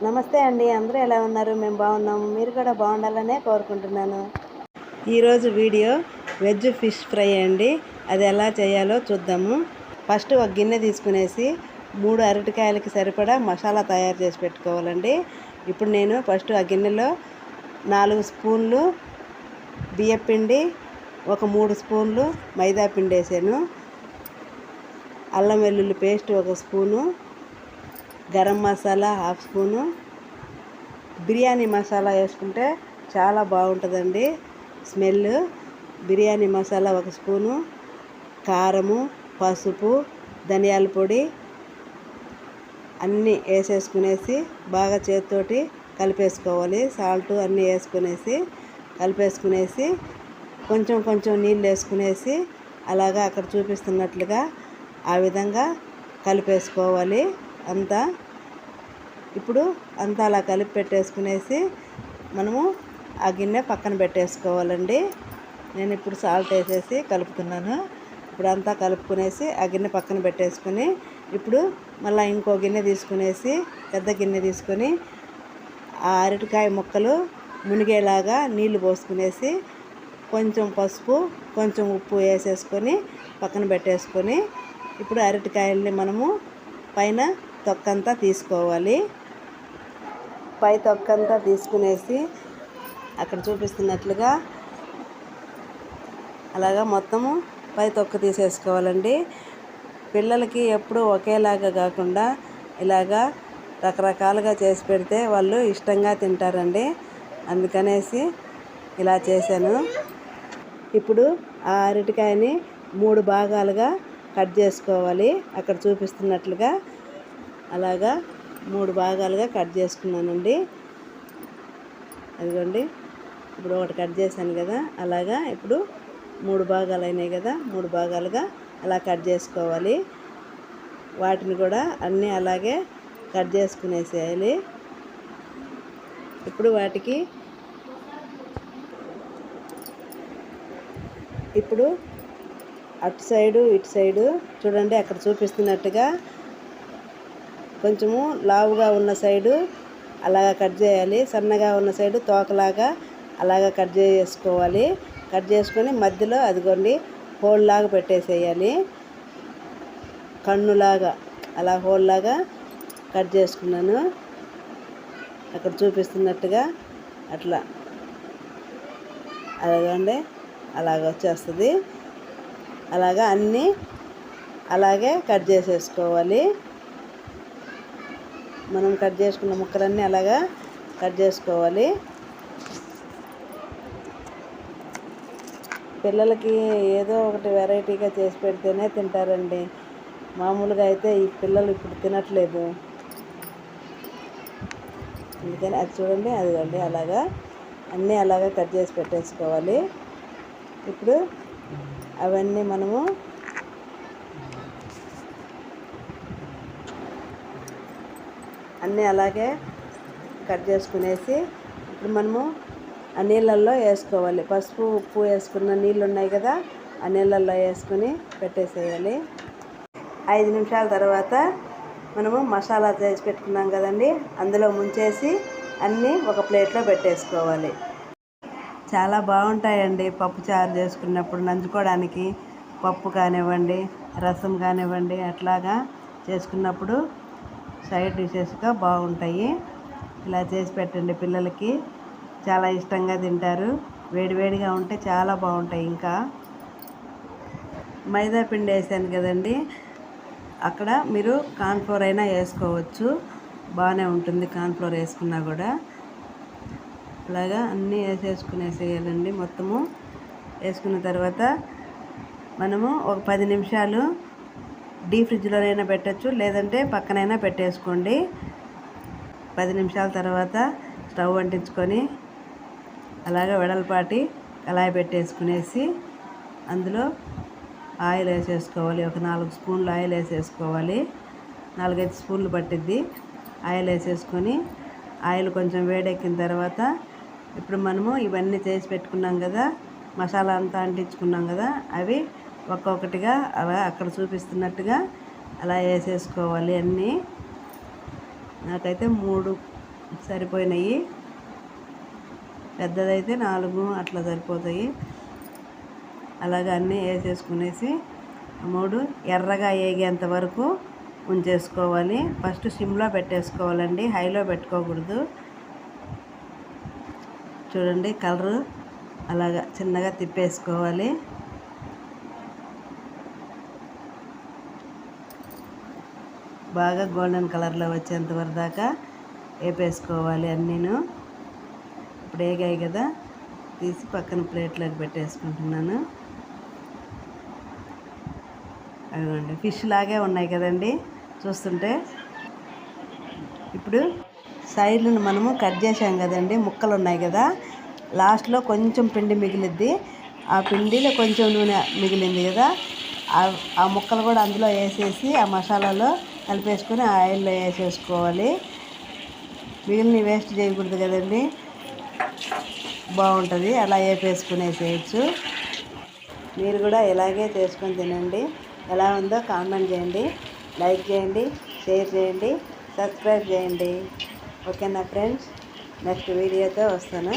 నమస్తే అండి. అందరూ ఎలా ఉన్నారు? మేము బాగున్నాము. మీరు కూడా బాగుండాలనే కోరుకుంటున్నాను. ఈరోజు వీడియో వెజ్ ఫిష్ ఫ్రై అండి. అది ఎలా చేయాలో చూద్దాము. ఫస్ట్ ఒక గిన్నె తీసుకునేసి 3 అరటికాయలకి సరిపడా మసాలా తయారు చేసి పెట్టుకోవాలండి. ఇప్పుడు నేను ఫస్ట్ ఆ గిన్నెలో 4 స్పూన్లు బియ్యపిండి, ఒక 3 స్పూన్లు మైదా పిండి వేసాను. అల్లం వెల్లుల్లి paste 1 spoon, garam masala 1/2 spoon, biryani masala వేసుకుంటే చాలా బాగుంటుందండి స్మెల్. బిర్యానీ మసాలా 1 స్పూను, కారము, పసుపు, ధనియాల పొడి అన్నీ వేసేసుకునేసి బాగా చేతితోటి కలిపేసుకోవాలి. సాల్ట్ అన్నీ కలిపేసుకునేసి కొంచెం కొంచెం నీళ్ళు వేసుకునేసి అలాగా అక్కడ చూపిస్తున్నట్లుగా ఆ విధంగా కలిపేసుకోవాలి అంతా. ఇప్పుడు అంతా అలా కలిపి పెట్టేసుకునేసి మనము ఆ గిన్నె పక్కన పెట్టేసుకోవాలండి. నేను ఇప్పుడు సాల్ట్ వేసేసి కలుపుతున్నాను. ఇప్పుడు అంతా కలుపుకునేసి ఆ గిన్నె పక్కన పెట్టేసుకుని ఇప్పుడు మళ్ళీ ఇంకో గిన్నె తీసుకునేసి పెద్ద గిన్నె తీసుకొని ఆ అరటికాయ ముక్కలు మునిగేలాగా నీళ్లు పోసుకునేసి కొంచెం పసుపు, కొంచెం ఉప్పు వేసేసుకొని పక్కన పెట్టేసుకొని ఇప్పుడు అరటికాయల్ని మనము పైన తొక్కంతా తీసుకోవాలి. పై తొక్కంతా తీసుకునేసి అక్కడ చూపిస్తున్నట్లుగా అలాగా మొత్తము పై తొక్క తీసేసుకోవాలండి. పిల్లలకి ఎప్పుడూ ఒకేలాగా కాకుండా ఇలాగా రకరకాలుగా చేసి పెడితే వాళ్ళు ఇష్టంగా తింటారండి. అందుకనేసి ఇలా చేశాను. ఇప్పుడు ఆ అరటికాయని 3 భాగాలుగా కట్ చేసుకోవాలి. అక్కడ చూపిస్తున్నట్లుగా అలాగా 3 భాగాలుగా కట్ చేసుకున్నానండి. అదిగోండి, ఇప్పుడు ఒకటి కట్ చేశాను కదా, అలాగా ఇప్పుడు 3 భాగాలు అయినాయి కదా, 3 భాగాలుగా అలా కట్ చేసుకోవాలి. వాటిని కూడా అన్నీ అలాగే కట్ చేసుకునేసేయాలి. ఇప్పుడు వాటికి అటు సైడు ఇటు సైడు చూడండి, అక్కడ చూపిస్తున్నట్టుగా కొంచెము లావుగా ఉన్న సైడు అలాగా కట్ చేయాలి. సన్నగా ఉన్న సైడు తోకలాగా అలాగా కట్ చేసుకోవాలి. కట్ చేసుకొని మధ్యలో అదిగోండి హోల్ లాగా పెట్టేసేయాలి. కన్నులాగా అలా హోల్ లాగా కట్ చేసుకున్నాను. అక్కడ చూపిస్తున్నట్టుగా అట్లా అలాగండి, అలాగ వచ్చేస్తుంది. అలాగా అన్నీ అలాగే కట్ చేసేసుకోవాలి. మనం కట్ చేసుకున్న ముక్కలన్నీ అలాగా కట్ చేసుకోవాలి. పిల్లలకి ఏదో ఒకటి వెరైటీగా చేసి పెడితేనే తింటారండి. మామూలుగా అయితే ఈ పిల్లలు ఇప్పుడు తినట్లేదు. అందుకని అది చూడండి, అదిగోండి అలాగా అన్నీ అలాగా కట్ చేసి పెట్టేసుకోవాలి. ఇప్పుడు అవన్నీ మనము అన్నీ అలాగే కట్ చేసుకునేసి ఇప్పుడు మనము ఆ నీళ్ళల్లో వేసుకోవాలి. పసుపు ఉప్పు వేసుకున్న నీళ్ళు ఉన్నాయి కదా, ఆ నీళ్ళల్లో వేసుకొని పెట్టేసేయాలి. 5 నిమిషాల తర్వాత మనము మసాలా చేసి పెట్టుకున్నాం కదండి, అందులో ముంచేసి అన్నీ ఒక ప్లేట్లో పెట్టేసుకోవాలి. చాలా బాగుంటాయండి పప్పు చారు చేసుకున్నప్పుడు నంచుకోవడానికి. పప్పు కానివ్వండి, రసం కానివ్వండి, అట్లాగా చేసుకున్నప్పుడు సైడ్ డిషెస్గా బాగుంటాయి. ఇలా చేసి పెట్టండి, పిల్లలకి చాలా ఇష్టంగా తింటారు. వేడివేడిగా ఉంటే చాలా బాగుంటాయి. ఇంకా మైదా పిండి వేసాను కదండి, అక్కడ మీరు కార్న్ఫ్లోర్ అయినా వేసుకోవచ్చు, బాగానే ఉంటుంది కార్న్ఫ్లోర్ వేసుకున్నా కూడా. అలాగా అన్నీ వేసేసుకునేసేయాలండి. మొత్తము వేసుకున్న తర్వాత మనము ఒక 10 నిమిషాలు డీప్ ఫ్రిడ్జ్లోనైనా పెట్టచ్చు, లేదంటే పక్కనైనా పెట్టేసుకోండి. 10 నిమిషాల తర్వాత స్టవ్ అంటించుకొని అలాగా వెడల్పాటి కళాయి పెట్టేసుకునేసి అందులో ఆయిల్ వేసేసుకోవాలి. ఒక 4 స్పూన్లు ఆయిల్ వేసేసుకోవాలి. 4-5 స్పూన్లు పట్టిద్ది. ఆయిల్ వేసేసుకొని ఆయిల్ కొంచెం వేడెక్కిన తర్వాత ఇప్పుడు మనము ఇవన్నీ చేసి పెట్టుకున్నాం కదా, మసాలా అంతా అంటించుకున్నాం కదా, అవి ఒక్కొక్కటిగా అలా అక్కడ చూపిస్తున్నట్టుగా అలా వేసేసుకోవాలి అన్నీ. నాకైతే 3 సరిపోయినాయి. పెద్దదైతే 4 అట్లా సరిపోతాయి. అలాగే అన్నీ వేసేసుకునేసి 3 ఎర్రగా వేగేంత వరకు ఉంచేసుకోవాలి. ఫస్ట్ సిమ్లో పెట్టేసుకోవాలండి, హైలో పెట్టుకోకూడదు. చూడండి కలరు అలాగా చిన్నగా తిప్పేసుకోవాలి. బాగా గోల్డెన్ కలర్లో వచ్చేంత వరకు దాకా వేపేసుకోవాలి అన్నీను. ఇప్పుడు వేగాయి కదా, తీసి పక్కన ప్లేట్లోకి పెట్టేసుకుంటున్నాను. అదిగోండి ఫిష్ లాగే ఉన్నాయి కదండి చూస్తుంటే. ఇప్పుడు సైడ్లను మనము కట్ చేసాం కదండి, ముక్కలు ఉన్నాయి కదా, లాస్ట్లో కొంచెం పిండి మిగిలిద్ది. ఆ పిండిలో కొంచెం నూనె మిగిలింది కదా, ఆ ముక్కలు కూడా అందులో వేసేసి ఆ మసాలాలో కలిపేసుకొని ఆయిల్లో వేసేసుకోవాలి. మిగిలిన వేస్ట్ చేయకూడదు కదండి, బాగుంటుంది. అలా వేపేసుకునేసేయచ్చు. మీరు కూడా ఇలాగే చేసుకొని తినండి. ఎలా ఉందో కామెంట్ చేయండి, లైక్ చేయండి, షేర్ చేయండి, సబ్స్క్రైబ్ చేయండి. ఓకేనా ఫ్రెండ్స్, నెక్స్ట్ వీడియోతో వస్తాను.